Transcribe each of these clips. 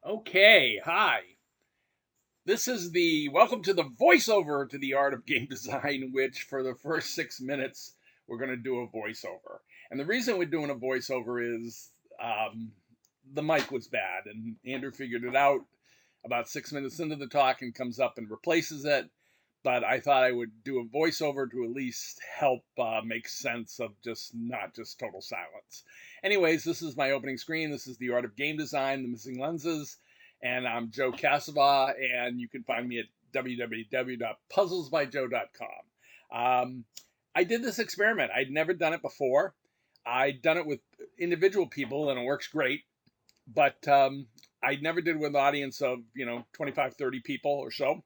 Okay, hi. This is the welcome to the voiceover to the art of game design, which for the first 6 minutes we're going to do a voiceover. And the reason we're doing a voiceover is the mic was bad, and Andrew figured it out about 6 minutes into the talk and comes up and replaces it. But I thought I would do a voiceover to at least help make sense of just not just total silence. Anyways, this is my opening screen. This is the art of game design, the missing lenses. And I'm Joe Casava, and you can find me at www.puzzlesbyjoe.com. I did this experiment. I'd never done it before. I'd done it with individual people, and it works great. But I never did it with an audience of, 25, 30 people or so.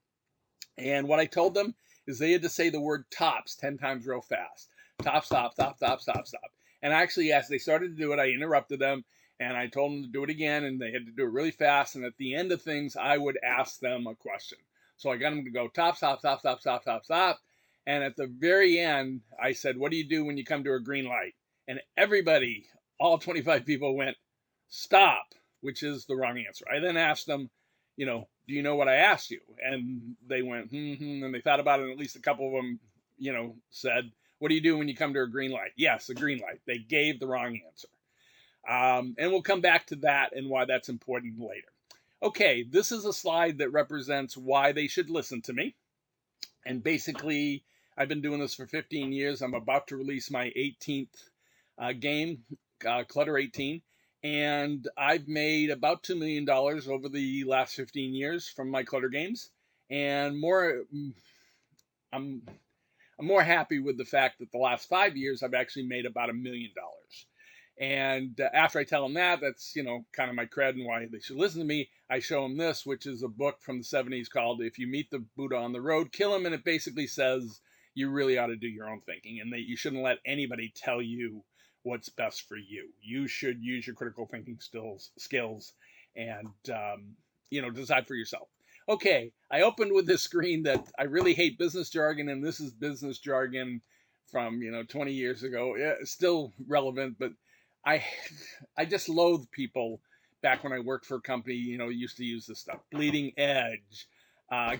And what I told them is they had to say the word tops 10 times real fast. Top, stop, stop, stop, stop, stop. And actually, as they started to do it, I interrupted them and I told them to do it again, and they had to do it really fast. And at the end of things, I would ask them a question. So I got them to go top, stop, stop, stop, stop, stop, stop. And at the very end, I said, what do you do when you come to a green light? And everybody, all 25 people went, stop, which is the wrong answer. I then asked them, do you know what I asked you? And they went, and they thought about it, and at least a couple of them, said, what do you do when you come to a green light? Yes, a green light. They gave the wrong answer. And we'll come back to that and why that's important later. Okay, this is a slide that represents why they should listen to me. And basically, I've been doing this for 15 years. I'm about to release my 18th game, Clutter 18. And I've made about $2 million over the last 15 years from my Clutter games. And I'm more happy with the fact that the last 5 years I've actually made about $1 million. And after I tell them that's, kind of my cred and why they should listen to me, I show them this, which is a book from the 70s called If You Meet the Buddha on the Road, Kill Him. And it basically says you really ought to do your own thinking and that you shouldn't let anybody tell you what's best for you. You should use your critical thinking skills and, decide for yourself. Okay, I opened with this screen that I really hate business jargon, and this is business jargon from, 20 years ago. Yeah, it's still relevant, but I just loathe people back when I worked for a company, used to use this stuff. Bleeding edge,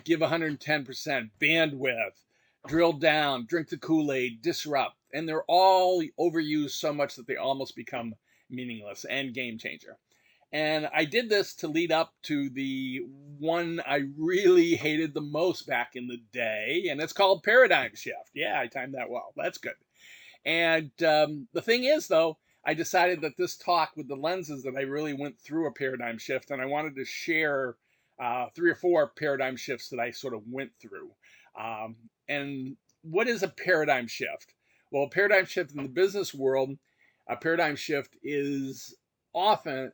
give 110%, bandwidth, drill down, drink the Kool-Aid, disrupt. And they're all overused so much that they almost become meaningless and game changer. And I did this to lead up to the one I really hated the most back in the day, and it's called Paradigm Shift. Yeah, I timed that well. That's good. And the thing is, though, I decided that this talk with the lenses that I really went through a paradigm shift, and I wanted to share 3 or 4 paradigm shifts that I sort of went through. And what is a paradigm shift? Well, a paradigm shift in the business world, a paradigm shift is often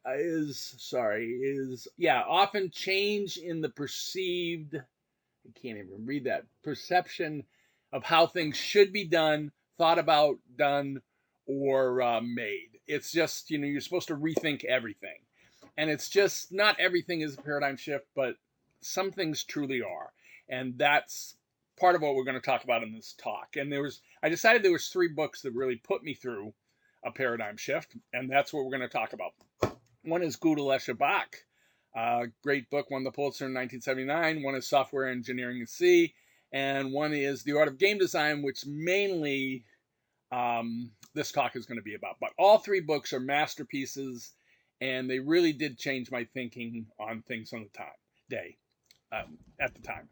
change in the perceived, I can't even read that, perception of how things should be done, thought about, done, or made. It's just, you're supposed to rethink everything. And it's just not everything is a paradigm shift, but some things truly are. And that's part of what we're going to talk about in this talk. And I decided there was 3 books that really put me through a paradigm shift, and that's what we're going to talk about. One is Godel, Escher, Bach. Great book, won the Pulitzer in 1979. One is Software Engineering at Sea, and one is The Art of Game Design, which mainly this talk is going to be about. But all 3 books are masterpieces, and they really did change my thinking on things on the at the time.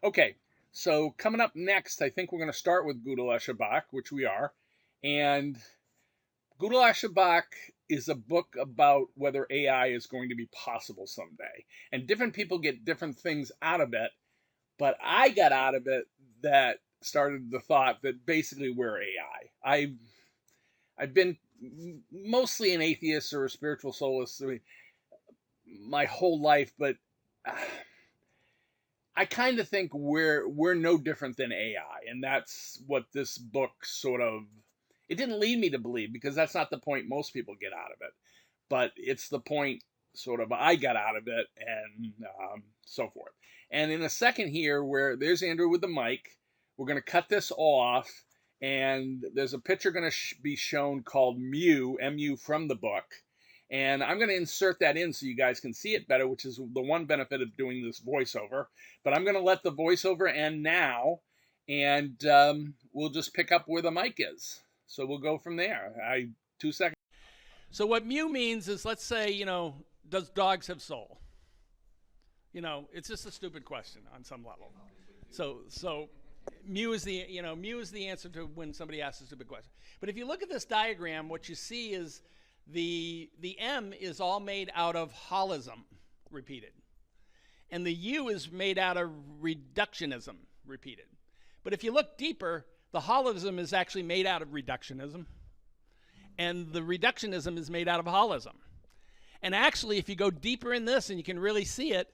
Okay, so coming up next, I think we're going to start with Godel, Escher, Bach, which we are. And Godel, Escher, Bach is a book about whether AI is going to be possible someday. And different people get different things out of it, but I got out of it that started the thought that basically we're AI. I've been mostly an atheist or a spiritual soloist my whole life, but I kind of think we're no different than AI, and that's what this book sort of, it didn't lead me to believe, because that's not the point most people get out of it, but it's the point sort of I got out of it, and so forth. And in a second here, where there's Andrew with the mic, we're going to cut this off, and there's a picture going to be shown called Mu, M-U, from the book. And I'm going to insert that in so you guys can see it better, which is the one benefit of doing this voiceover. But I'm going to let the voiceover end now, and we'll just pick up where the mic is. So we'll go from there. 2 seconds. So what mu means is, let's say, does dogs have soul? It's just a stupid question on some level. So mu is the answer to when somebody asks a stupid question. But if you look at this diagram, what you see is the M is all made out of holism, repeated. And the U is made out of reductionism, repeated. But if you look deeper, the holism is actually made out of reductionism. And the reductionism is made out of holism. And actually, if you go deeper in this and you can really see it,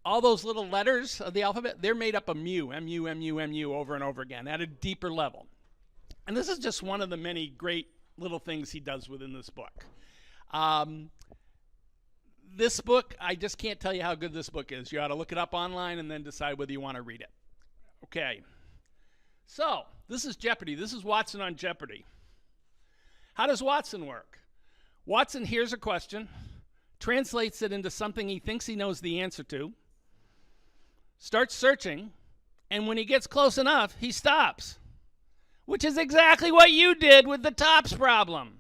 all those little letters of the alphabet, they're made up of mu, M-U, M-U, M-U, over and over again at a deeper level. And this is just one of the many great little things he does within this book. This book, I just can't tell you how good this book is. You ought to look it up online and then decide whether you want to read it. Okay. So, this is Jeopardy. This is Watson on Jeopardy. How does Watson work? Watson hears a question, translates it into something he thinks he knows the answer to, starts searching, and when he gets close enough, he stops, which is exactly what you did with the TOPS problem.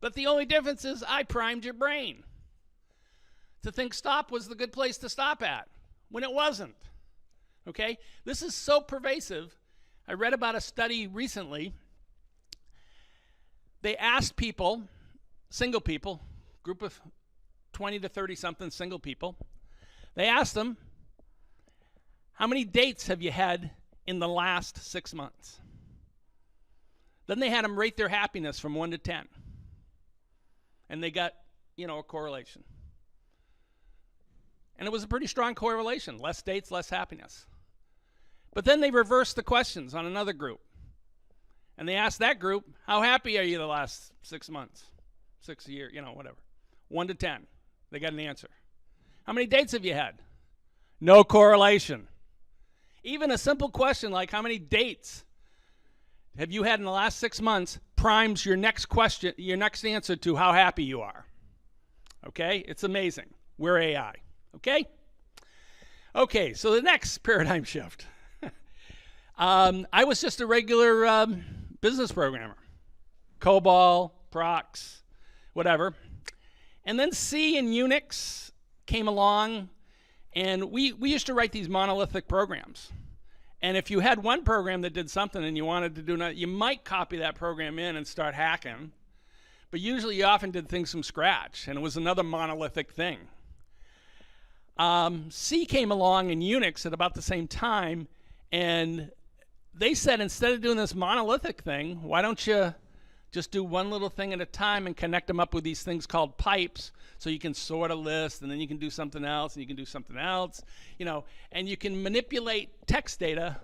But the only difference is I primed your brain to think stop was the good place to stop at, when it wasn't. Okay? This is so pervasive. I read about a study recently. They asked people, single people, group of 20 to 30 something single people, they asked them, how many dates have you had in the last 6 months? Then they had them rate their happiness from 1 to 10. And they got, a correlation. And it was a pretty strong correlation. Less dates, less happiness. But then they reversed the questions on another group. And they asked that group, how happy are you the last 6 months? 6 a year, whatever. 1 to 10. They got an answer. How many dates have you had? No correlation. Even a simple question like how many dates have you had in the last 6 months primes your next question, your next answer to how happy you are. Okay? It's amazing. We're AI. Okay? Okay, so the next paradigm shift. I was just a regular business programmer. COBOL, Prox, whatever. And then C and Unix came along, and we used to write these monolithic programs. And if you had one program that did something and you wanted to do another, you might copy that program in and start hacking. But usually you often did things from scratch, and it was another monolithic thing. C came along in Unix at about the same time, and they said, instead of doing this monolithic thing, why don't you just do one little thing at a time and connect them up with these things called pipes, so you can sort a list, and then you can do something else, and you can do something else, and you can manipulate text data,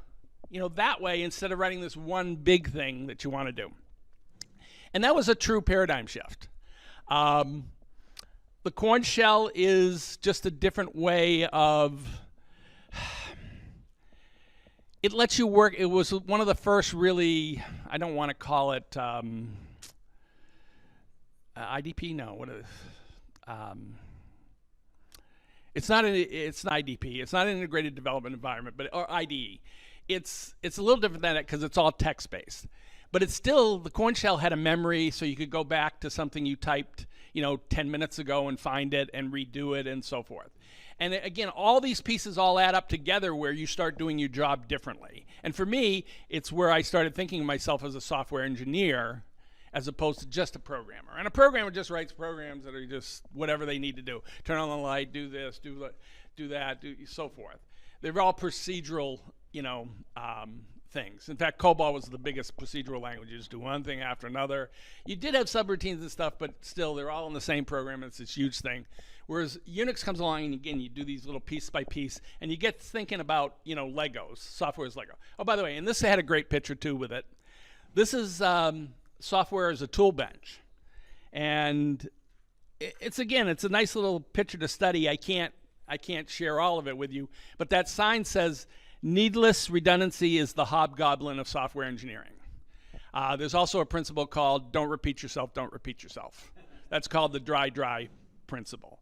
that way, instead of writing this one big thing that you want to do. And that was a true paradigm shift. The corn shell is just a different way of, it lets you work. It was one of the first really, I don't want to call it IDP, no, what is it's not IDP, it's not an integrated development environment, or IDE. It's a little different than that because it's all text-based. But it's still, the corn shell had a memory, so you could go back to something you typed 10 minutes ago and find it and redo it and so forth. And again, all these pieces all add up together where you start doing your job differently. And for me, it's where I started thinking of myself as a software engineer as opposed to just a programmer. And a programmer just writes programs that are just whatever they need to do. Turn on the light, do this, do that, so forth. They're all procedural, things. In fact, COBOL was the biggest procedural language. You just do one thing after another. You did have subroutines and stuff, but still, they're all in the same program. It's this huge thing. Whereas Unix comes along, and again, you do these little piece by piece, and you get thinking about, Legos. Software is Lego. Oh, by the way, and this had a great picture, too, with it. This is software as a tool bench. And it's a nice little picture to study. I can't share all of it with you, but that sign says, needless redundancy is the hobgoblin of software engineering. There's also a principle called don't repeat yourself, don't repeat yourself. That's called the dry principle.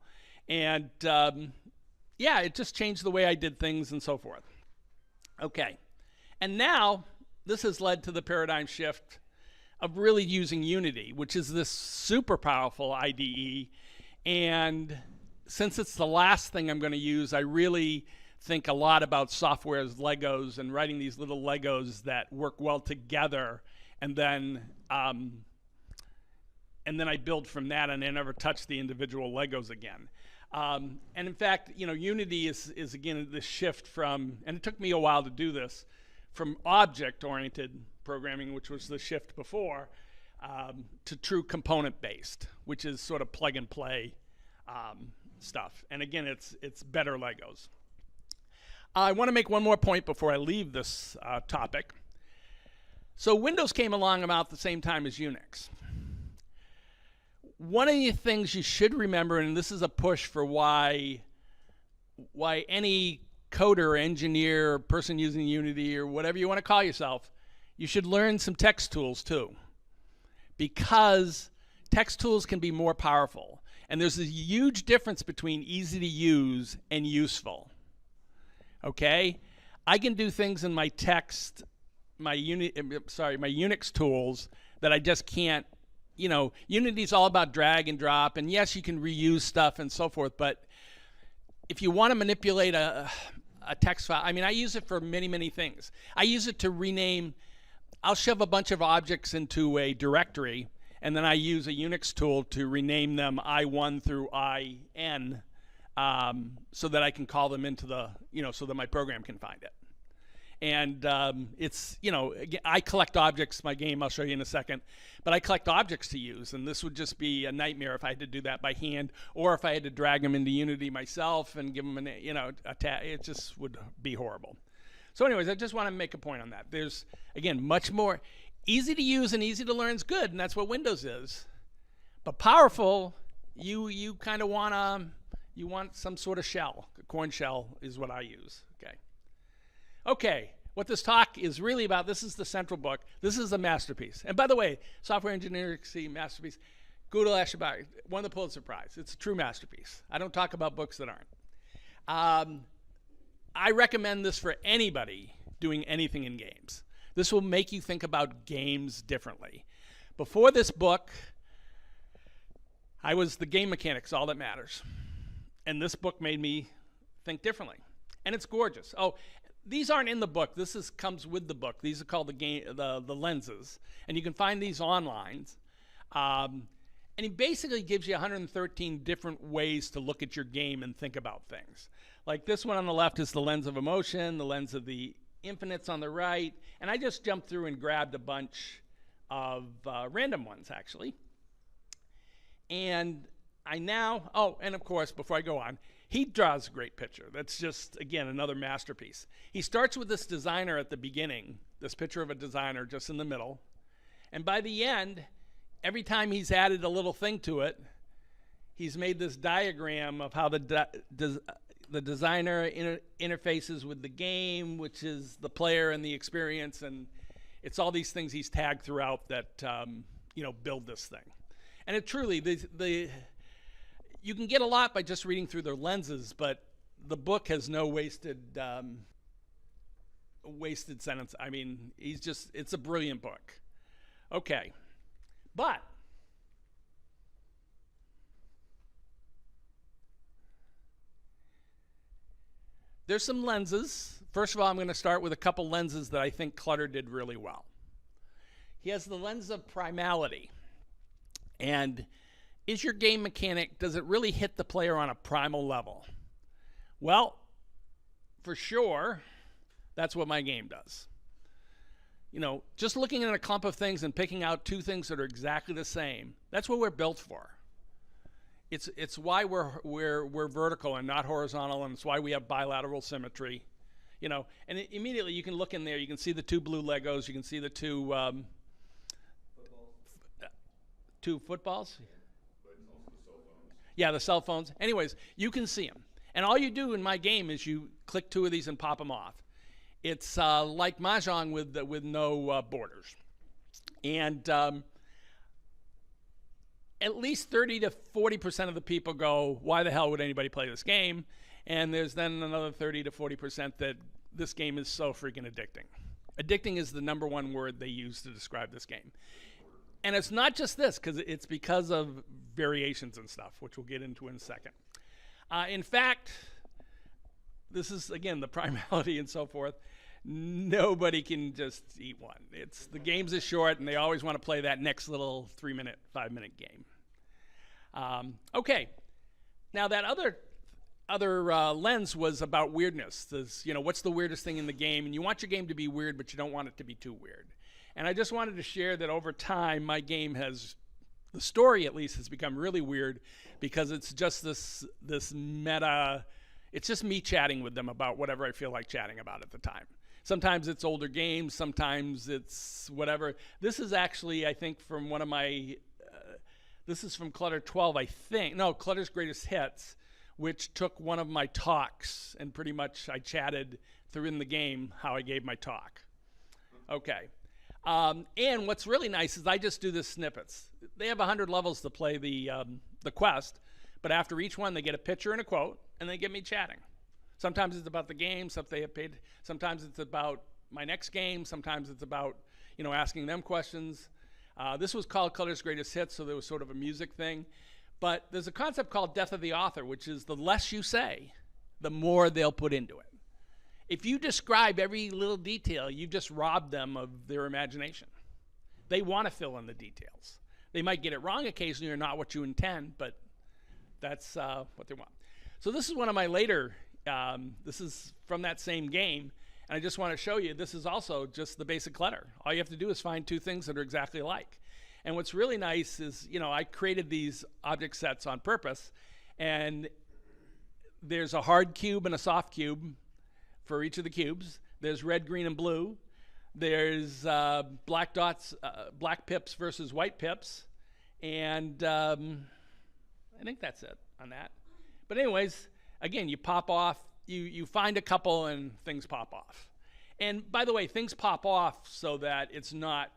And yeah, it just changed the way I did things and so forth. Okay. And now this has led to the paradigm shift of really using Unity, which is this super powerful IDE. And since it's the last thing I'm going to use, I really think a lot about software as Legos and writing these little Legos that work well together. And then I build from that, and I never touch the individual Legos again. And in fact, Unity is again this shift from, and it took me a while to do this, from object-oriented programming, which was the shift before, to true component-based, which is sort of plug-and-play stuff. And again, it's better Legos. I want to make one more point before I leave this topic. So Windows came along about the same time as Unix. One of the things you should remember, and this is a push for why any coder, engineer, person using Unity, or whatever you want to call yourself, you should learn some text tools too. Because text tools can be more powerful. And there's a huge difference between easy to use and useful. Okay? I can do things in my text, my Unix tools that I just can't. Unity's all about drag and drop, and yes, you can reuse stuff and so forth, but if you want to manipulate a text file, I use it for many, many things. I use it to rename. I'll shove a bunch of objects into a directory, and then I use a Unix tool to rename them I1 through IN, so that I can call them into the, so that my program can find it. And it's, I collect objects, my game, I'll show you in a second, but I collect objects to use, and this would just be a nightmare if I had to do that by hand, or if I had to drag them into Unity myself and give them it just would be horrible. So anyways, I just want to make a point on that. There's, again, much more easy to use and easy to learn is good, and that's what Windows is. But powerful, you kind of want you want some sort of shell. A corn shell is what I use. Okay, what this talk is really about, this is the central book. This is a masterpiece. And by the way, software engineering masterpiece, Godel, Escher, Bach, won the Pulitzer Prize. It's a true masterpiece. I don't talk about books that aren't. I recommend this for anybody doing anything in games. This will make you think about games differently. Before this book, I was the game mechanics, all that matters. And this book made me think differently. And it's gorgeous. Oh, these aren't in the book. This comes with the book. These are called the lenses. And you can find these online. And he basically gives you 113 different ways to look at your game and think about things. Like this one on the left is the lens of emotion, the lens of the infinites on the right. And I just jumped through and grabbed a bunch of random ones, actually. And and of course, before I go on, he draws a great picture. That's just, again, another masterpiece. He starts with this designer at the beginning, this picture of a designer just in the middle. And by the end, every time he's added a little thing to it, he's made this diagram of how the designer interfaces with the game, which is the player and the experience. And it's all these things he's tagged throughout that, build this thing. And it truly, you can get a lot by just reading through their lenses, but the book has no wasted sentence. It's a brilliant book. Okay. But there's some lenses. First of all, I'm going to start with a couple lenses that I think Clutter did really well. He has the lens of primality. And is your game mechanic, does it really hit the player on a primal level? Well, for sure, that's what my game does. Just looking at a clump of things and picking out two things that are exactly the same, that's what we're built for. It's why we're vertical and not horizontal, and it's why we have bilateral symmetry. And immediately you can look in there, you can see the two blue Legos, you can see the two footballs? Yeah, the cell phones. Anyways, you can see them. And all you do in my game is you click two of these and pop them off. It's like Mahjong with no borders. And at least 30 to 40% of the people go, why the hell would anybody play this game? And there's then another 30 to 40% that this game is so freaking addicting. Addicting is the number one word they use to describe this game. And it's not just this, because it's because of variations and stuff, which we'll get into in a second. In fact, this is, again, the primality and so forth. Nobody can just eat one. The games are short, and they always want to play that next little 3-minute, 5-minute game. Okay, now that other lens was about weirdness. What's the weirdest thing in the game? And you want your game to be weird, but you don't want it to be too weird. And I just wanted to share that over time, my game the story at least, has become really weird because it's just this meta. It's just me chatting with them about whatever I feel like chatting about at the time. Sometimes it's older games, sometimes it's whatever. This is actually, I think, from one of my, this is from Clutter 12, I think. No, Clutter's Greatest Hits, which took one of my talks, and pretty much I chatted through in the game how I gave my talk. Okay. And what's really nice is I just do the snippets. They have 100 levels to play the quest, but after each one they get a picture and a quote, and they get me chatting. Sometimes it's about the game, sometimes it's about my next game, sometimes it's about asking them questions. This was called Clutter's Greatest Hits, so there was sort of a music thing. But there's a concept called death of the author, which is the less you say, the more they'll put into it. If you describe every little detail, you've just robbed them of their imagination. They want to fill in the details. They might get it wrong occasionally or not what you intend, but that's what they want. So this is one of my later, this is from that same game, and I just want to show you, this is also just the basic clutter. All you have to do is find two things that are exactly alike. And what's really nice is, I created these object sets on purpose, and there's a hard cube and a soft cube for each of the cubes. There's red, green, and blue. There's black dots, black pips versus white pips, and I think that's it on that. But anyways, again, you pop off, you find a couple and things pop off. And by the way, things pop off so that it's not,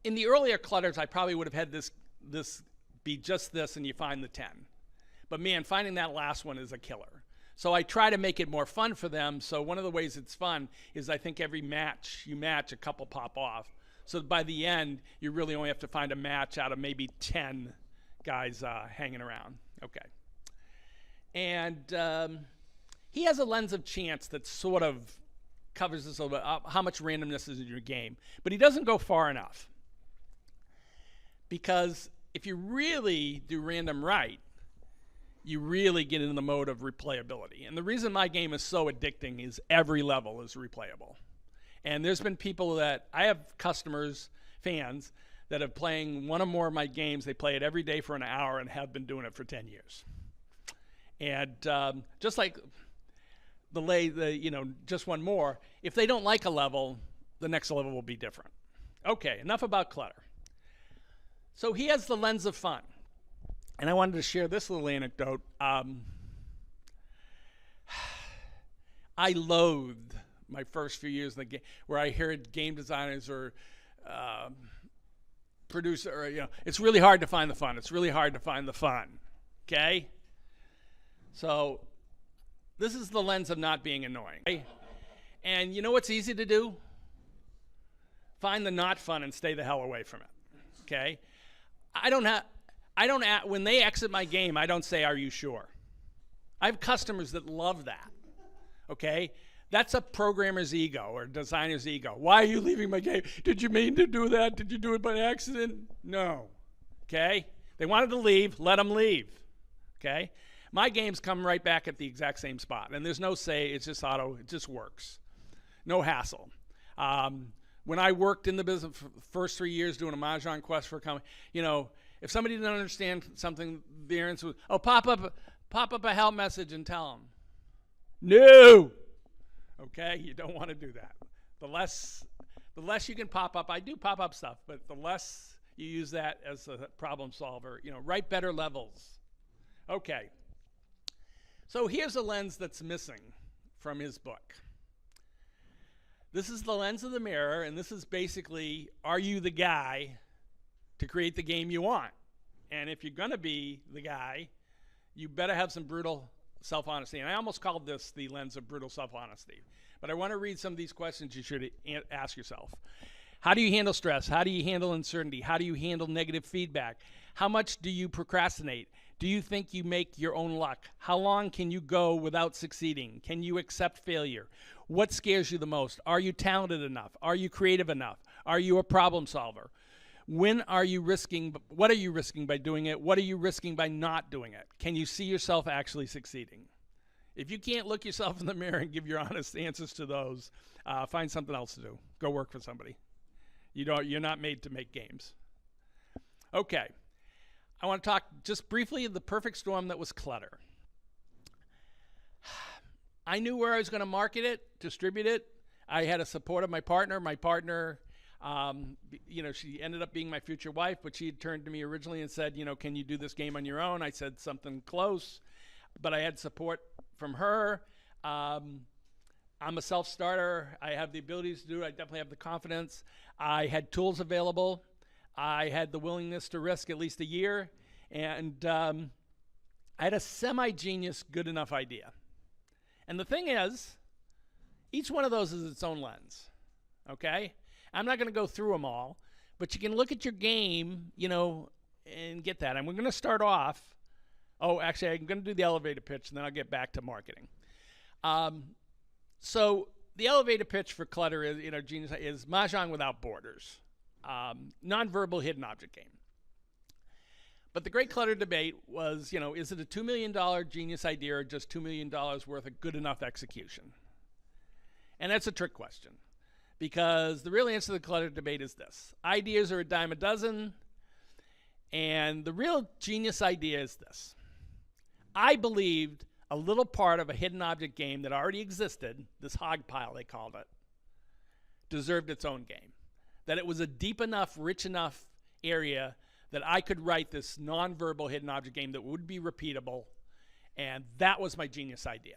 in the earlier clutters, I probably would have had this be just this and you find the 10. But man, finding that last one is a killer. So I try to make it more fun for them. So one of the ways it's fun is I think every match you match, a couple pop off. So by the end, you really only have to find a match out of maybe 10 guys hanging around. Okay. And he has a lens of chance that sort of covers this a little bit, how much randomness is in your game. But he doesn't go far enough. Because if you really do random right, you really get into the mode of replayability. And the reason my game is so addicting is every level is replayable. And there's been people that, I have customers, fans, that are playing one or more of my games. They play it every day for an hour and have been doing it for 10 years. And just like just one more, if they don't like a level, the next level will be different. Okay, enough about clutter. So he has the lens of fun. And I wanted to share this little anecdote. I loathed my first few years in the game, where I heard game designers or producer, or, it's really hard to find the fun. It's really hard to find the fun. Okay? So this is the lens of not being annoying. Okay? And you know what's easy to do? Find the not fun and stay the hell away from it. Okay? When they exit my game, I don't say, "Are you sure?" I have customers that love that. Okay? That's a programmer's ego or designer's ego. Why are you leaving my game? Did you mean to do that? Did you do it by accident? No. Okay? They wanted to leave, let them leave. Okay? My games come right back at the exact same spot. And there's no say, it's just auto, it just works. No hassle. When I worked in the business for the first 3 years doing a Mahjong quest for a company, if somebody didn't understand something, the answer was, pop up a help message and tell them. No! Okay, you don't want to do that. The less you can pop up, I do pop up stuff, but the less you use that as a problem solver, write better levels. Okay. So here's a lens that's missing from his book. This is the lens of the mirror, and this is basically, are you the guy to create the game you want. And if you're going to be the guy, you better have some brutal self-honesty. And I almost called this the lens of brutal self-honesty. But I want to read some of these questions you should ask yourself. How do you handle stress? How do you handle uncertainty? How do you handle negative feedback? How much do you procrastinate? Do you think you make your own luck? How long can you go without succeeding? Can you accept failure? What scares you the most? Are you talented enough? Are you creative enough? Are you a problem solver? When are you risking? What are you risking by doing it? What are you risking by not doing it? Can you see yourself actually succeeding? If you can't look yourself in the mirror and give your honest answers to those, find something else to do. Go work for somebody. You're not made to make games. Okay. I want to talk just briefly of the perfect storm that was Clutter. I knew where I was going to market it, distribute it. I had a support of my partner. My partner, she ended up being my future wife, but she had turned to me originally and said, can you do this game on your own? I said something close, but I had support from her. I'm a self-starter. I have the abilities to do it. I definitely have the confidence. I had tools available. I had the willingness to risk at least a year, and I had a semi-genius good enough idea. And the thing is, each one of those is its own lens, okay? I'm not going to go through them all, but you can look at your game, and get that. And we're going to start off. Oh, actually, I'm going to do the elevator pitch, and then I'll get back to marketing. So the elevator pitch for Clutter is, genius is Mahjong without borders. Nonverbal hidden object game. But the great Clutter debate was, is it a $2 million genius idea or just $2 million worth of good enough execution? And that's a trick question, because the real answer to the Clutter debate is this. Ideas are a dime a dozen, and the real genius idea is this. I believed a little part of a hidden object game that already existed, this hog pile they called it, deserved its own game. That it was a deep enough, rich enough area that I could write this nonverbal hidden object game that would be repeatable, and that was my genius idea.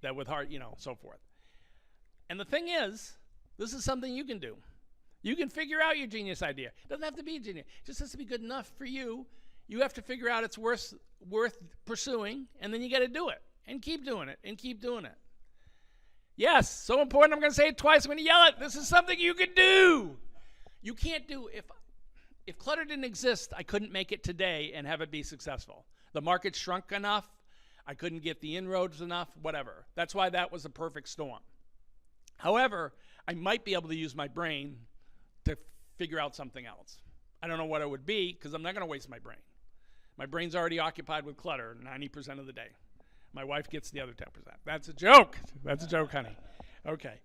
That with heart, so forth. And the thing is, this is something you can do. You can figure out your genius idea. It doesn't have to be a genius. It just has to be good enough for you. You have to figure out it's worth pursuing, and then you got to do it, and keep doing it, and keep doing it. Yes, so important. I'm going to say it twice. I'm going to yell it. This is something you can do. You can't do, if Clutter didn't exist, I couldn't make it today and have it be successful. The market shrunk enough. I couldn't get the inroads enough, whatever. That's why that was a perfect storm. However, I might be able to use my brain to figure out something else. I don't know what it would be, because I'm not going to waste my brain. My brain's already occupied with Clutter 90% of the day. My wife gets the other 10%. That's a joke. That's a joke, honey. Okay.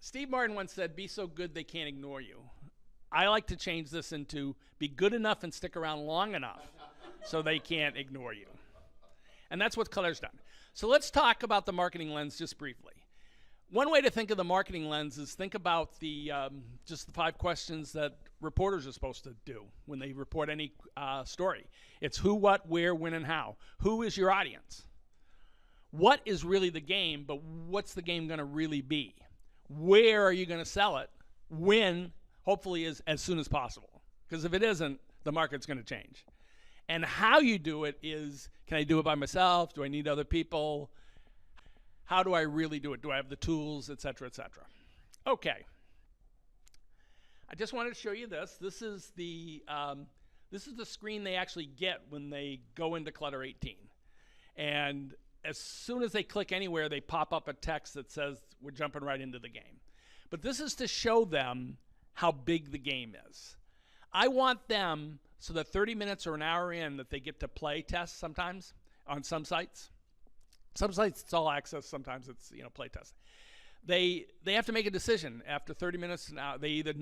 Steve Martin once said, be so good they can't ignore you. I like to change this into be good enough and stick around long enough so they can't ignore you. And that's what Clutter's done. So let's talk about the marketing lens just briefly. One way to think of the marketing lens is think about the just the 5 questions that reporters are supposed to do when they report any story. It's who, what, where, when, and how. Who is your audience? What is really the game, but what's the game going to really be? Where are you going to sell it? When? Hopefully as soon as possible. Because if it isn't, the market's going to change. And how you do it is, can I do it by myself? Do I need other people? How do I really do it? Do I have the tools, et cetera, et cetera? Okay. I just wanted to show you this. This is the screen they actually get when they go into Clutter 18. And as soon as they click anywhere, they pop up a text that says, we're jumping right into the game. But this is to show them how big the game is. I want them, so that 30 minutes or an hour in, that they get to play test sometimes on some sites. Some sites it's all access, sometimes it's play test. They have to make a decision after 30 minutes. Now they either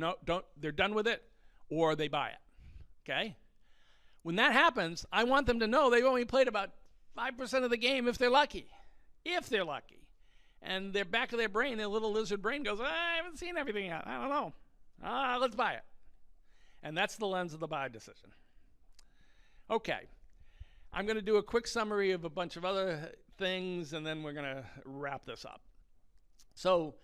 they're done with it or they buy it. Okay? When that happens, I want them to know they've only played about 5% of the game if they're lucky. If they're lucky. And their back of their brain, their little lizard brain goes, I haven't seen everything yet. I don't know. Let's buy it. And that's the lens of the buy decision. Okay. I'm going to do a quick summary of a bunch of other things, and then we're going to wrap this up. So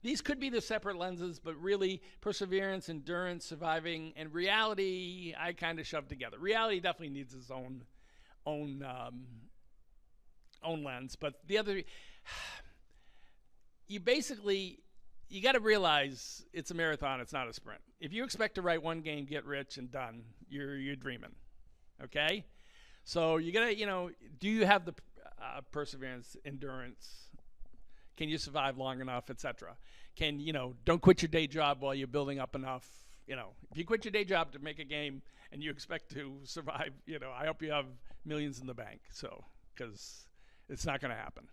these could be the separate lenses, but really perseverance, endurance, surviving, and reality I kind of shoved together. Reality definitely needs its own lens, but the other, you got to realize it's a marathon, it's not a sprint. If you expect to write one game, get rich, and done, you're dreaming, okay? So you got to, do you have the perseverance, endurance? Can you survive long enough, etc.? Don't quit your day job while you're building up enough. If you quit your day job to make a game and you expect to survive, I hope you have millions in the bank. So, because it's not going to happen.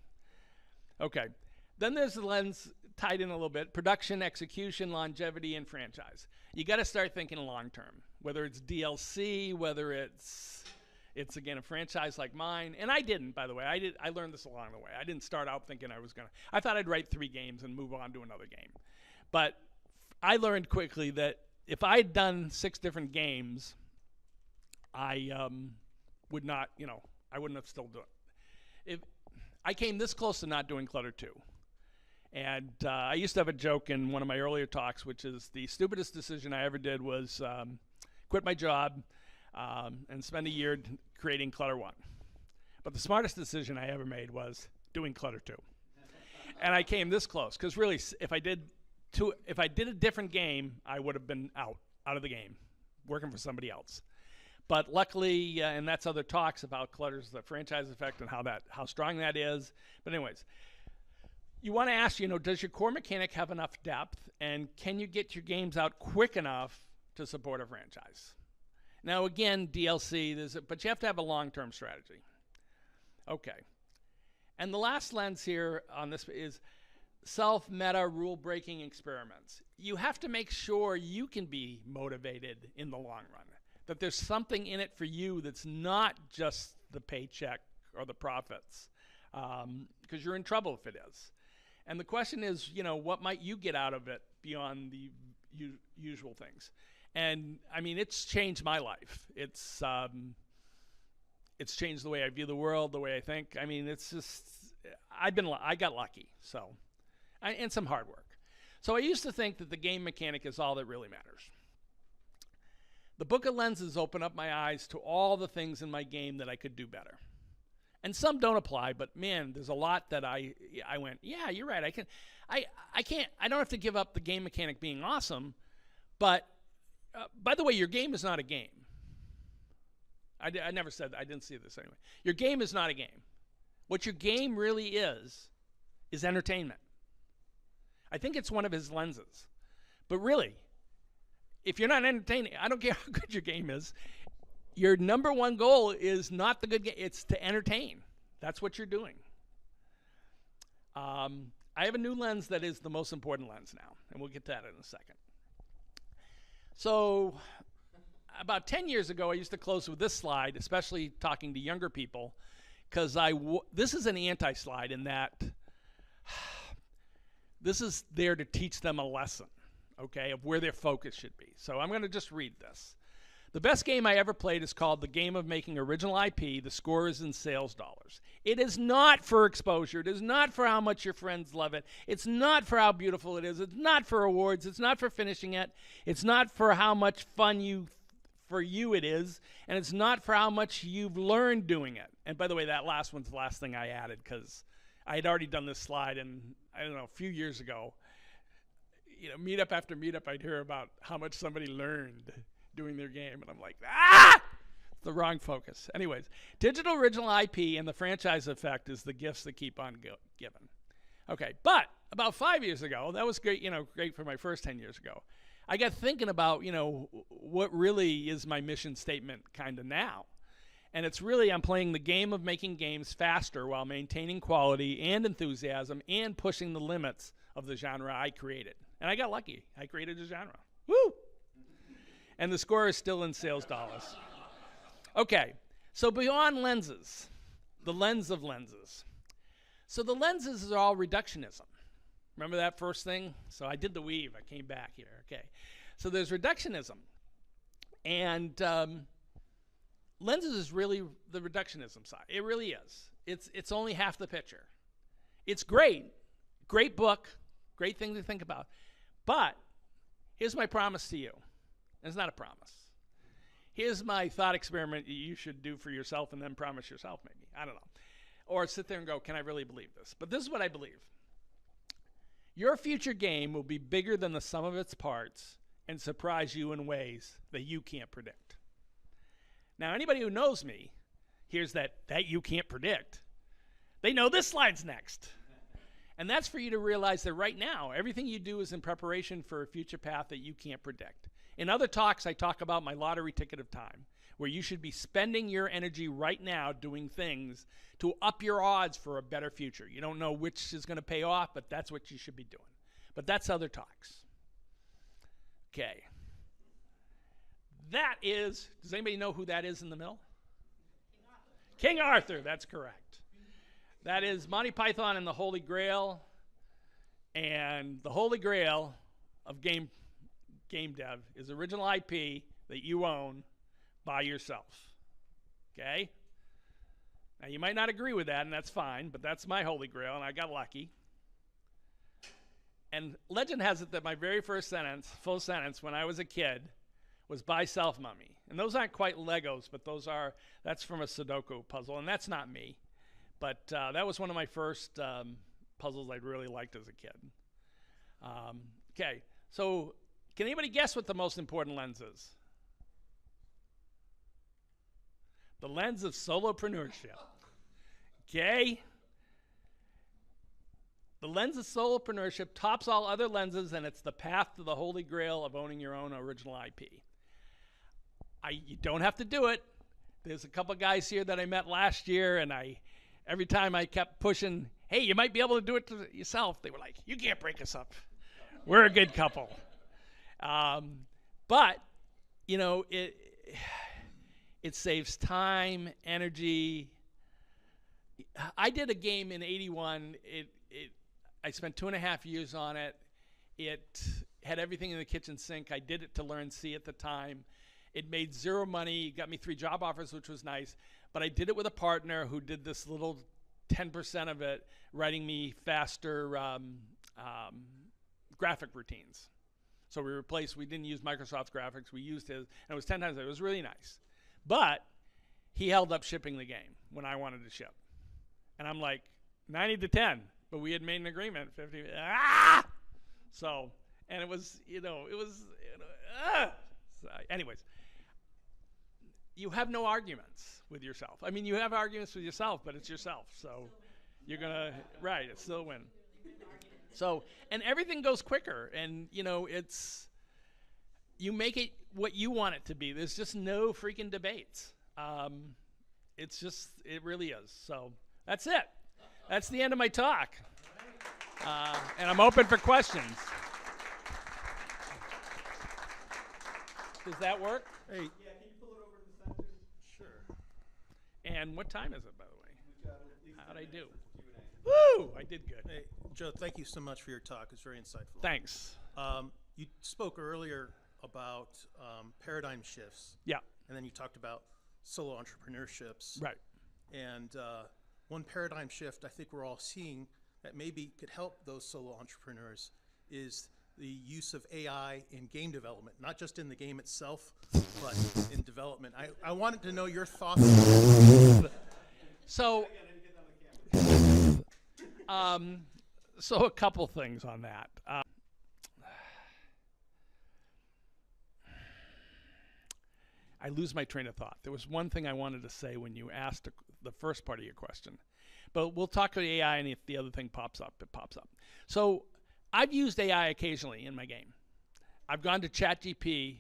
Okay. Then there's the lens tied in a little bit: production, execution, longevity, and franchise. You got to start thinking long term, whether it's DLC, whether it's again a franchise like mine. And I didn't, by the way. I learned this along the way. I didn't start out thinking I thought I'd write 3 games and move on to another game. But I learned quickly that if I'd done 6 different games, I would not, I wouldn't have still done it. If I came this close to not doing Clutter 2. And I used to have a joke in one of my earlier talks, which is the stupidest decision I ever did was quit my job and spend a year creating Clutter 1. But the smartest decision I ever made was doing Clutter 2. And I came this close, because really, if I did a different game, I would have been out of the game, working for somebody else. But luckily, and that's other talks about Clutter's the franchise effect and how strong that is. But anyways, you want to ask, does your core mechanic have enough depth, and can you get your games out quick enough to support a franchise? Now, again, DLC, but you have to have a long-term strategy. Okay. And the last lens here on this is self-meta rule-breaking experiments. You have to make sure you can be motivated in the long run, that there's something in it for you that's not just the paycheck or the profits, because you're in trouble if it is. And the question is, what might you get out of it beyond the usual things? And I mean, it's changed my life. It's changed the way I view the world, the way I think. I mean, it's just, I got lucky. So, and some hard work. So I used to think that the game mechanic is all that really matters. The book of lenses opened up my eyes to all the things in my game that I could do better. And some don't apply, but man, there's a lot that I went, yeah, you're right. I don't have to give up the game mechanic being awesome, but by the way, your game is not a game. I never said that. I didn't see this anyway. Your game is not a game. What your game really is entertainment. I think it's one of his lenses. But really, if you're not entertaining, I don't care how good your game is, your number one goal is not the good game. It's to entertain. That's what you're doing. I have a new lens that is the most important lens now, and we'll get to that in a second. So about 10 years ago, I used to close with this slide, especially talking to younger people, because this is an anti-slide in that this is there to teach them a lesson, okay, of where their focus should be. So I'm going to just read this. The best game I ever played is called The Game of Making Original IP. The score is in sales dollars. It is not for exposure. It is not for how much your friends love it. It's not for how beautiful it is. It's not for awards. It's not for finishing it. It's not for how much fun for you it is. And it's not for how much you've learned doing it. And by the way, that last one's the last thing I added because I had already done this slide, and I don't know, a few years ago, meetup after meetup, I'd hear about how much somebody learned doing their game, and I'm like, it's the wrong focus. Anyways, digital original IP and the franchise effect is the gifts that keep on giving. Okay, but about 5 years ago, that was great, great for my first 10 years ago. I got thinking about, what really is my mission statement kind of now. And it's really, I'm playing the game of making games faster while maintaining quality and enthusiasm and pushing the limits of the genre I created. And I got lucky. I created a genre. Woo! And the score is still in sales dollars. Okay, so beyond lenses, the lens of lenses. So the lenses are all reductionism. Remember that first thing? So I did the weave. I came back here. Okay, so there's reductionism. And lenses is really the reductionism side. It really is. It's only half the picture. It's great. Great book. Great thing to think about. But here's my promise to you. It's not a promise. Here's my thought experiment that you should do for yourself and then promise yourself maybe. I don't know. Or sit there and go, can I really believe this? But this is what I believe. Your future game will be bigger than the sum of its parts and surprise you in ways that you can't predict. Now, anybody who knows me hears that you can't predict. They know this slide's next. And that's for you to realize that right now, everything you do is in preparation for a future path that you can't predict. In other talks, I talk about my lottery ticket of time, where you should be spending your energy right now doing things to up your odds for a better future. You don't know which is going to pay off, but that's what you should be doing. But that's other talks. Okay. That is, does anybody know who that is in the middle? King Arthur, that's correct. That is Monty Python and the Holy Grail. And the Holy Grail of game dev is original IP that you own by yourself. Okay? Now, you might not agree with that, and that's fine, but that's my Holy Grail, and I got lucky. And legend has it that my very first sentence, full sentence, when I was a kid, was buy self mummy. And those aren't quite Legos, but that's from a Sudoku puzzle, and that's not me. But that was one of my first puzzles I really liked as a kid. Okay, so can anybody guess what the most important lens is? The lens of solopreneurship. Okay? The lens of solopreneurship tops all other lenses, and it's the path to the holy grail of owning your own original IP. You don't have to do it. There's a couple guys here that I met last year, and every time I kept pushing, hey, you might be able to do it yourself, they were like, you can't break us up. We're a good couple. But, you know, it saves time, energy. I did a game in 81. I spent 2.5 years on it. It had everything in the kitchen sink. I did it to learn C at the time. It made zero money, got me 3 job offers, which was nice. But I did it with a partner who did this little 10% of it, writing me faster graphic routines. So we didn't use Microsoft graphics. We used his, and it was 10 times. It was really nice. But he held up shipping the game when I wanted to ship. And I'm like, 90 to 10. But we had made an agreement, 50. So, and it was. So anyways, you have no arguments with yourself. I mean, you have arguments with yourself, but it's yourself. So you're going to, right, it's still a win. So, and everything goes quicker. And, you make it what you want it to be. There's just no freaking debates. It really is. So that's it. That's the end of my talk. And I'm open for questions. Does that work? Hey. Yeah, can you pull it over to the center? Sure. And what time is it, by the way? We've got at least How'd I do? Q&A. Woo! I did good. Hey, Joe, thank you so much for your talk. It's very insightful. Thanks. You spoke earlier about paradigm shifts. Yeah. And then you talked about solo entrepreneurships. Right. And one paradigm shift I think we're all seeing that maybe could help those solo entrepreneurs is the use of AI in game development, not just in the game itself, but in development. I wanted to know your thoughts. So, so a couple things on that. I lose my train of thought. There was one thing I wanted to say when you asked the first part of your question. But we'll talk about AI, and if the other thing pops up, it pops up. So I've used AI occasionally in my game. I've gone to ChatGPT,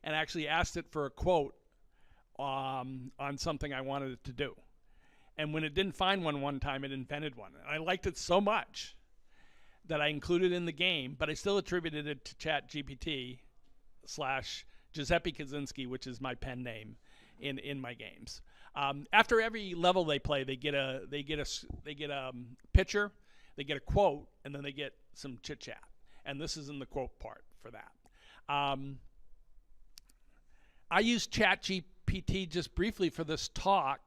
and actually asked it for a quote on something I wanted it to do. And when it didn't find one time, it invented one. And I liked it so much that I included it in the game, but I still attributed it to ChatGPT / Giuseppe Kaczynski, which is my pen name in my games. After every level they play, they get a picture, they get a quote, and then they get some chit chat. And this is in the quote part for that. I used ChatGPT just briefly for this talk,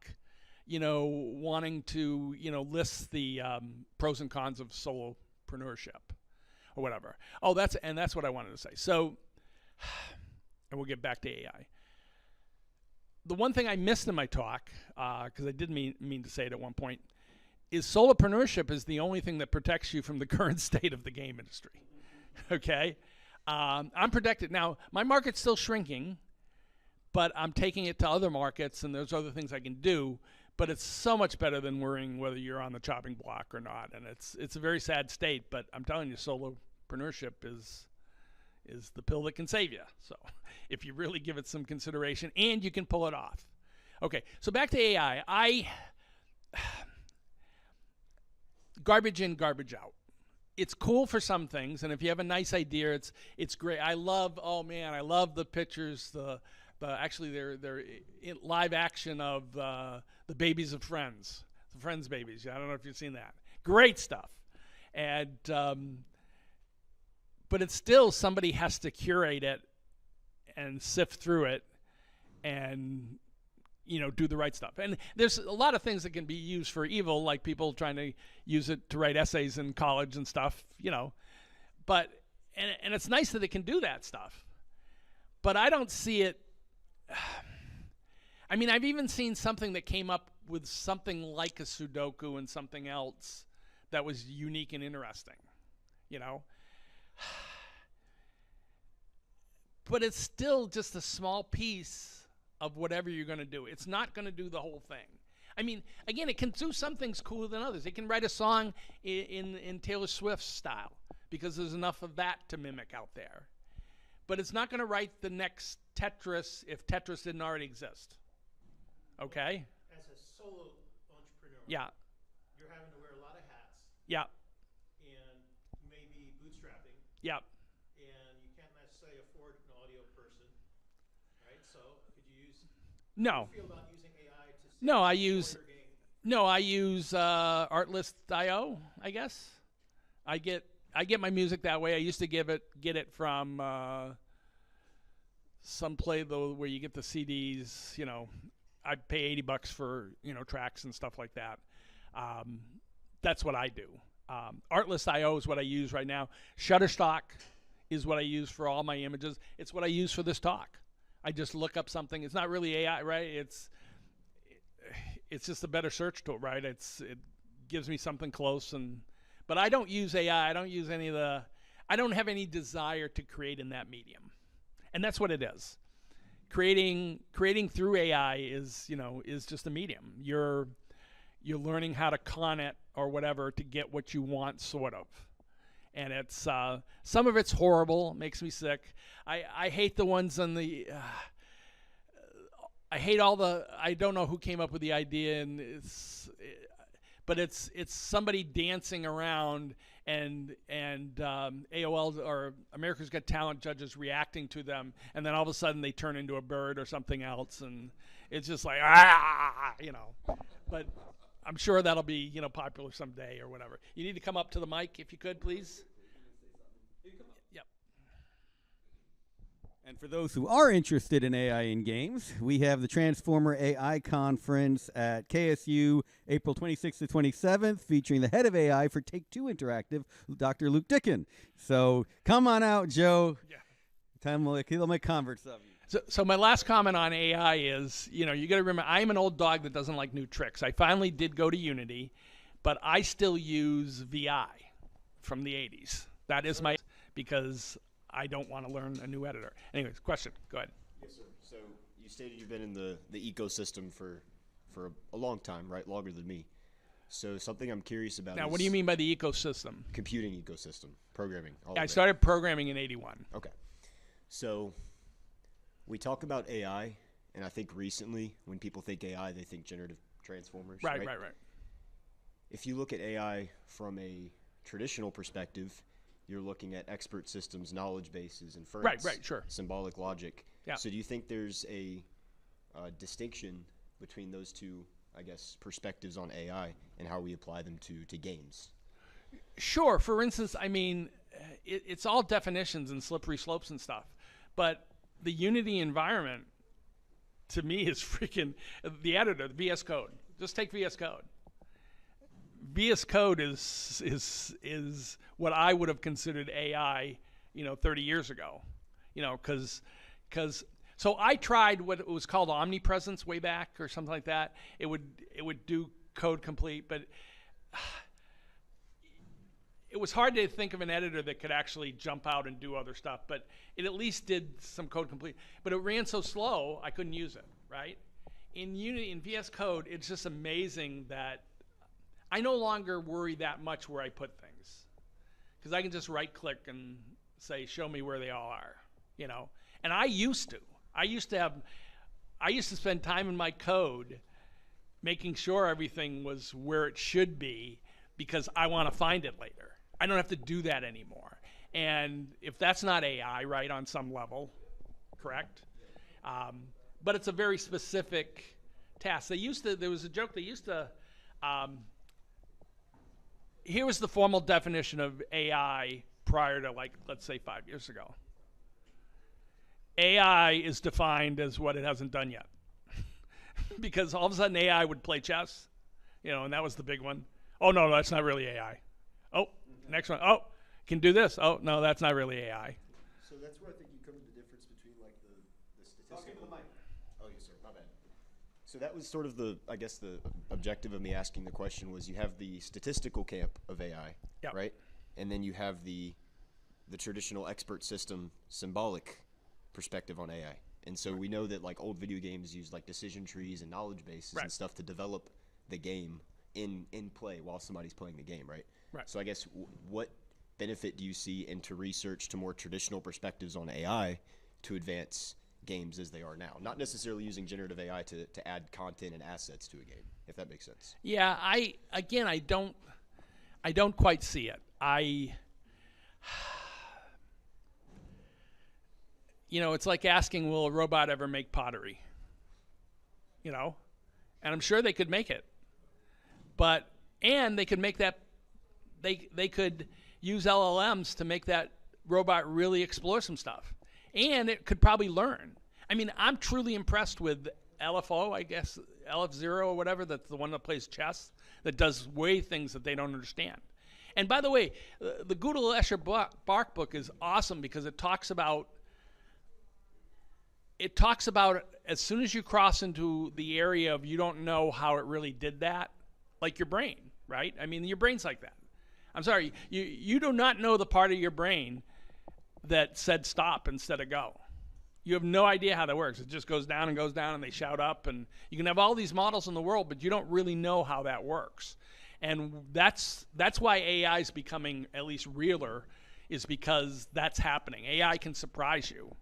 wanting to list the pros and cons of solopreneur solopreneurship or whatever. Oh, that's what I wanted to say. So, and we'll get back to AI. The one thing I missed in my talk, because I did mean to say it at one point, is solopreneurship is the only thing that protects you from the current state of the game industry. Okay? I'm protected. Now, my market's still shrinking, but I'm taking it to other markets, and there's other things I can do, but it's so much better than worrying whether you're on the chopping block or not. And it's a very sad state, but I'm telling you, solopreneurship is the pill that can save you. So if you really give it some consideration, and you can pull it off. Okay, so back to AI. Garbage in, garbage out. It's cool for some things, and if you have a nice idea, it's great. I love the pictures. Actually they're in live action of the babies of Friends, the Friends babies. I don't know if you've seen that. Great stuff, and but it's still somebody has to curate it and sift through it, and do the right stuff. And there's a lot of things that can be used for evil, like people trying to use it to write essays in college and stuff, But and it's nice that it can do that stuff. But I don't see it. I mean, I've even seen something that came up with something like a Sudoku and something else that was unique and interesting, But it's still just a small piece of whatever you're going to do. It's not going to do the whole thing. I mean, again, it can do some things cooler than others. It can write a song in Taylor Swift's style because there's enough of that to mimic out there. But it's not going to write the next Tetris if Tetris didn't already exist. Okay? As a solo entrepreneur, yeah, you're having to wear a lot of hats. Yeah. And maybe bootstrapping. Yeah. And you can't necessarily afford an audio person, right? So could you use? No. How do you feel about using AI to? No, I use Artlist.io. I guess I get my music that way. I used to get it from some play though where you get the CDs. I pay $80 for tracks and stuff like that. That's what I do. Artlist.io is what I use right now. Shutterstock is what I use for all my images. It's what I use for this talk. I just look up something. It's not really AI, right? It's just a better search tool, right? It gives me something close, but I don't use AI. I don't use I don't have any desire to create in that medium, and that's what it is. Creating through AI is just a medium. You're learning how to con it or whatever to get what you want, sort of. And it's some of it's horrible, makes me sick. I hate the ones on the. I hate all the. I don't know who came up with the idea, and but it's somebody dancing around and AOL or America's Got Talent judges reacting to them, and then all of a sudden they turn into a bird or something else, and it's just like But I'm sure that'll be popular someday or whatever. You need to come up to the mic if you could, please. Yep. And for those who are interested in AI in games, we have the Transformer AI Conference at KSU April 26th to 27th, featuring the head of AI for Take-Two Interactive, Dr. Luke Dickin. So come on out, Joe. Yeah. He'll make converts of you. So my last comment on AI is, you got to remember, I'm an old dog that doesn't like new tricks. I finally did go to Unity, but I still use VI from the 80s. That is my, because I don't want to learn a new editor. Anyways, question. Go ahead. Yes, sir. So you stated you've been in the ecosystem for a long time, right? Longer than me. So something I'm curious about Now, is what do you mean by the ecosystem? computing ecosystem, programming. All I of it. started programming in 81. Okay. So we talk about AI, and I think recently when people think AI, they think generative transformers. Right. If you look at AI from a traditional perspective, you're looking at expert systems, knowledge bases, inference, Right, sure. symbolic logic. Yeah. So do you think there's a distinction between those two, I guess, perspectives on AI and how we apply them to games? Sure. For instance, I mean, it's all definitions and slippery slopes and stuff. But the Unity environment, to me, is freaking the editor, the VS Code. Just take VS Code. VS Code is what I would have considered AI, 30 years ago, because so I tried what it was called omnipresence way back or something like that. It would do code complete, but it was hard to think of an editor that could actually jump out and do other stuff, but it at least did some code complete. But it ran so slow, I couldn't use it, right? In VS Code, it's just amazing that I no longer worry that much where I put things, because I can just right-click and say, show me where they all are, And I used to spend time in my code making sure everything was where it should be because I want to find it later. I don't have to do that anymore. And if that's not AI, right, on some level, correct? But it's a very specific task. There was a joke, here was the formal definition of AI prior to, let's say 5 years ago. AI is defined as what it hasn't done yet. Because all of a sudden AI would play chess, and that was the big one. Oh, no, that's not really AI. Oh, next one. Oh, can do this. Oh, no, that's not really AI. So that's where I think you come to the difference between the statistical. Oh, yes, sir. My bad. So that was sort of the objective of me asking the question was you have the statistical camp of AI, yep. Right? And then you have the traditional expert system symbolic perspective on AI. And so we know that old video games use decision trees and knowledge bases right. and stuff to develop the game in play while somebody's playing the game, right? Right. So I guess what benefit do you see into research to more traditional perspectives on AI to advance games as they are now? Not necessarily using generative AI to add content and assets to a game, if that makes sense. Yeah, I don't quite see it. It's like asking, will a robot ever make pottery? And I'm sure they could make it. And they could make that, they could use LLMs to make that robot really explore some stuff. And it could probably learn. I mean, I'm truly impressed with LFO, I guess, LF0 or whatever, that's the one that plays chess, that does things that they don't understand. And by the way, the Godel Escher Bach book is awesome because it talks about as soon as you cross into the area of you don't know how it really did that, like your brain, right? I mean, your brain's like that. I'm sorry, you do not know the part of your brain that said stop instead of go. You have no idea how that works. It just goes down and they shout up, and you can have all these models in the world, but you don't really know how that works. And that's why AI is becoming at least realer, is because that's happening. AI can surprise you.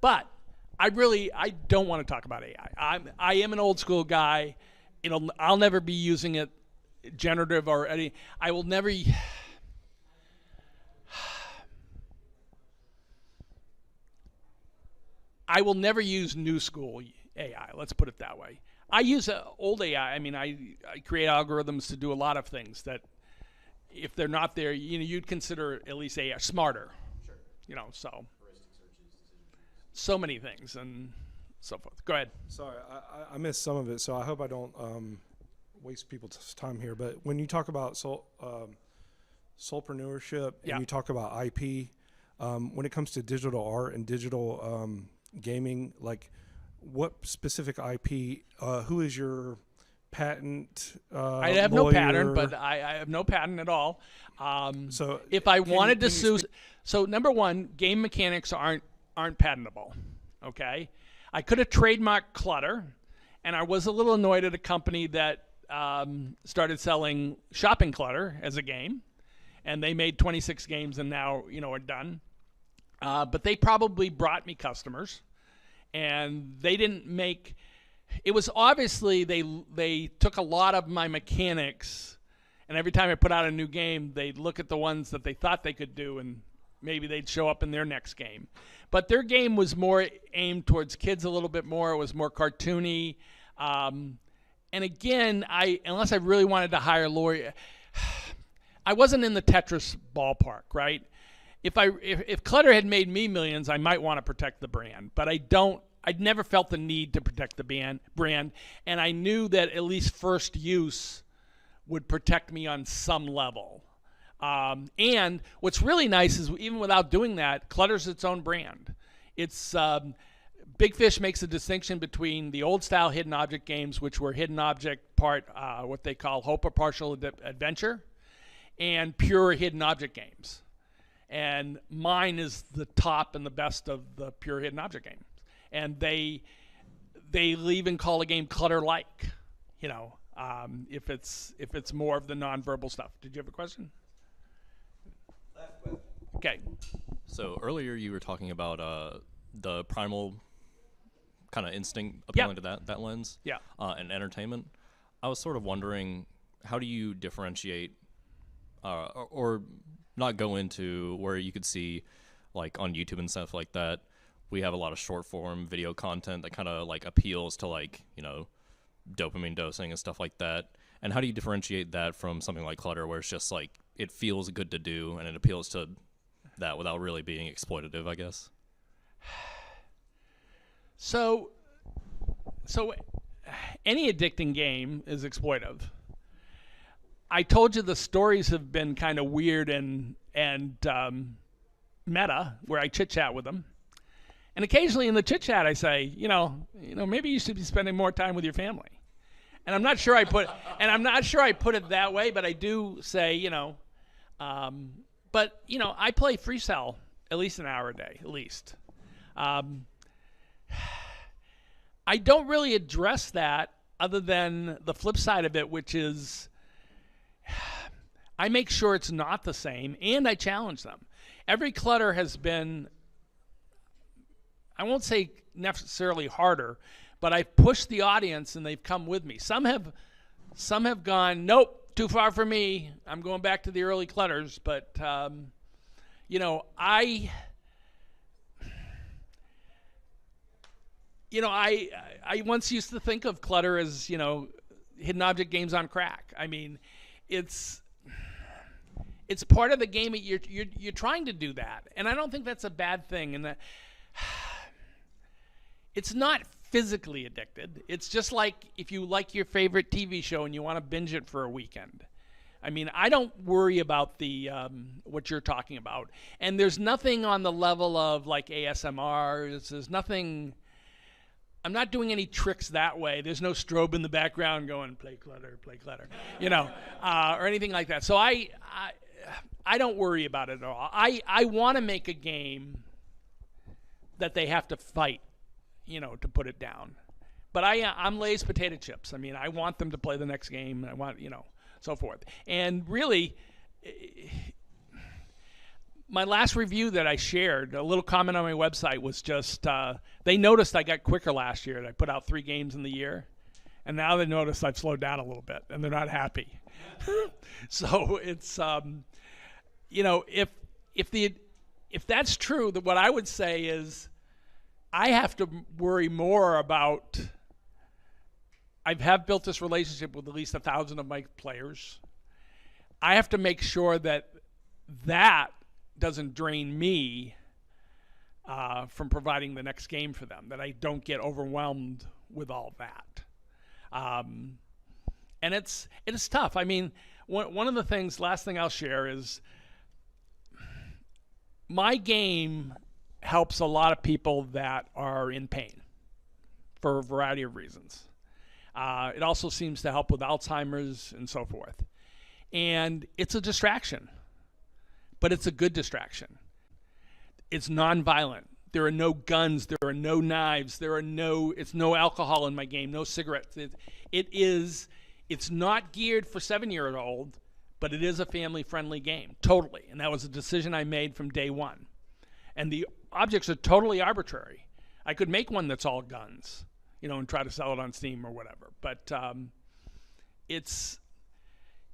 But I don't want to talk about AI. I am an old school guy. I'll never be using it generative or any. I will never. I will never use new school AI. Let's put it that way. I use old AI. I mean, I create algorithms to do a lot of things that, if they're not there, you'd consider at least AI smarter. Sure. So many things and so forth. Go ahead. Sorry, I missed some of it, so I hope I don't waste people's time here. But when you talk about solopreneurship and you talk about IP, when it comes to digital art and digital gaming, what specific IP? Who is your patent? I have lawyer? no patent, but I have no patent at all. So if I wanted to sue, so number one, game mechanics aren't patentable. Okay, I could have trademarked Clutter, and I was a little annoyed at a company that started selling shopping clutter as a game, and they made 26 games and now are done. But they probably brought me customers, and they didn't make. It was obviously they took a lot of my mechanics, and every time I put out a new game, they'd look at the ones that they thought they could do, and maybe they'd show up in their next game. But their game was more aimed towards kids a little bit more. It was more cartoony. And again, unless I really wanted to hire a lawyer, I wasn't in the Tetris ballpark, right? If Clutter had made me millions, I might want to protect the brand. But I'd never felt the need to protect the brand. And I knew that at least first use, would protect me on some level. And what's really nice is even without doing that, Clutter's its own brand. It's Big Fish makes a distinction between the old style hidden object games, which were hidden object part, what they call hope or partial adventure, and pure hidden object games. And mine is the top and the best of the pure hidden object games. And they even call a game Clutter-like, if it's more of the nonverbal stuff. Did you have a question? Okay. So earlier you were talking about the primal kind of instinct appealing to that lens, and entertainment. I was sort of wondering, how do you differentiate, or not go into where you could see, like on YouTube and stuff like that, we have a lot of short form video content that kind of like appeals to like, dopamine dosing and stuff like that. And how do you differentiate that from something like Clutter, where it's just like, it feels good to do and it appeals to that without really being exploitative, I guess? So any addicting game is exploitive. I told you the stories have been kind of weird and meta, where I chit chat with them, and occasionally in the chit chat I say, maybe you should be spending more time with your family. And I'm not sure I put it that way, but I do say, but I play Freecell at least an hour a day, at least. I don't really address that other than the flip side of it, which is I make sure it's not the same, and I challenge them. Every Clutter has been, I won't say necessarily harder, but I've pushed the audience and they've come with me. Some have gone, nope, too far for me. I'm going back to the early Clutters. But I once used to think of Clutter as, hidden object games on crack. I mean, it's part of the game. You're trying to do that, and I don't think that's a bad thing. And that it's not physically addicted. It's just like if you like your favorite TV show and you want to binge it for a weekend. I mean, I don't worry about the what you're talking about, and there's nothing on the level of like ASMR. There's nothing. I'm not doing any tricks that way. There's no strobe in the background going, play Clutter, or anything like that. So I don't worry about it at all. I want to make a game that they have to fight, to put it down. But I'm Lay's potato chips. I mean, I want them to play the next game. I want, so forth. And really, my last review that I shared, a little comment on my website, was just they noticed I got quicker last year. I put out 3 games in the year, and now they notice I've slowed down a little bit, and they're not happy. So it's if that's true, then what I would say is I have to worry more about. I have built this relationship with at least 1,000 of my players. I have to make sure that doesn't drain me from providing the next game for them, that I don't get overwhelmed with all that. And it's tough. I mean, one of the things, last thing I'll share is my game helps a lot of people that are in pain for a variety of reasons. It also seems to help with Alzheimer's and so forth. And it's a distraction, but it's a good distraction. It's nonviolent. There are no guns. There are no knives. It's no alcohol in my game, no cigarettes. It's not geared for 7-year-old, but it is a family-friendly game, totally. And that was a decision I made from day one. And the objects are totally arbitrary. I could make one that's all guns, and try to sell it on Steam or whatever. But and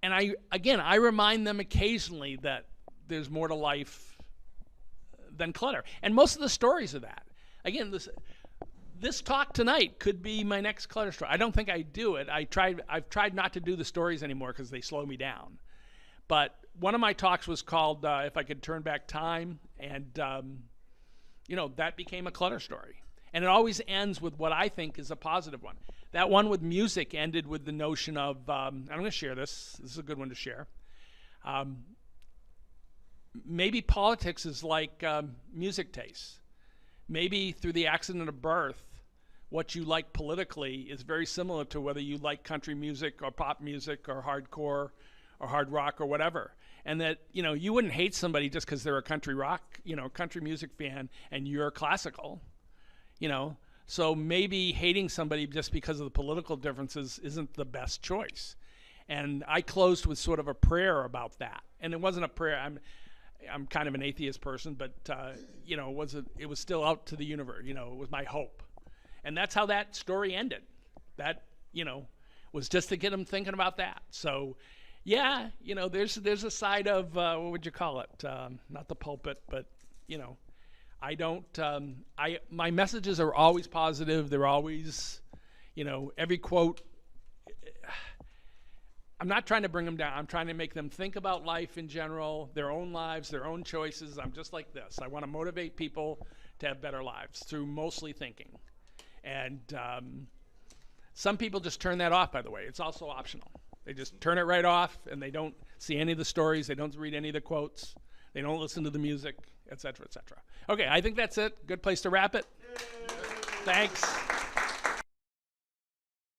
I remind them occasionally that there's more to life than Clutter. And most of the stories are that. Again, this talk tonight could be my next Clutter story. I don't think I do it. I've tried not to do the stories anymore because they slow me down. But one of my talks was called If I Could Turn Back Time, and that became a Clutter story. And it always ends with what I think is a positive one. That one with music ended with the notion of, I'm going to share this. This is a good one to share. Maybe politics is like music tastes. Maybe through the accident of birth, what you like politically is very similar to whether you like country music or pop music or hardcore or hard rock or whatever. And that, you wouldn't hate somebody just because they're a country rock, country music fan and you're classical, So maybe hating somebody just because of the political differences isn't the best choice. And I closed with sort of a prayer about that. And it wasn't a prayer. I'm kind of an atheist person, but it was still out to the universe. It was my hope, and that's how that story ended. That was just to get them thinking about that. So, yeah, there's a side of what would you call it? Not the pulpit, but I don't. My messages are always positive. They're always, every quote. I'm not trying to bring them down. I'm trying to make them think about life in general, their own lives, their own choices. I'm just like this. I want to motivate people to have better lives through mostly thinking. And some people just turn that off, by the way. It's also optional. They just turn it right off, and they don't see any of the stories. They don't read any of the quotes. They don't listen to the music, et cetera, et cetera. Okay, I think that's it. Good place to wrap it. Thanks.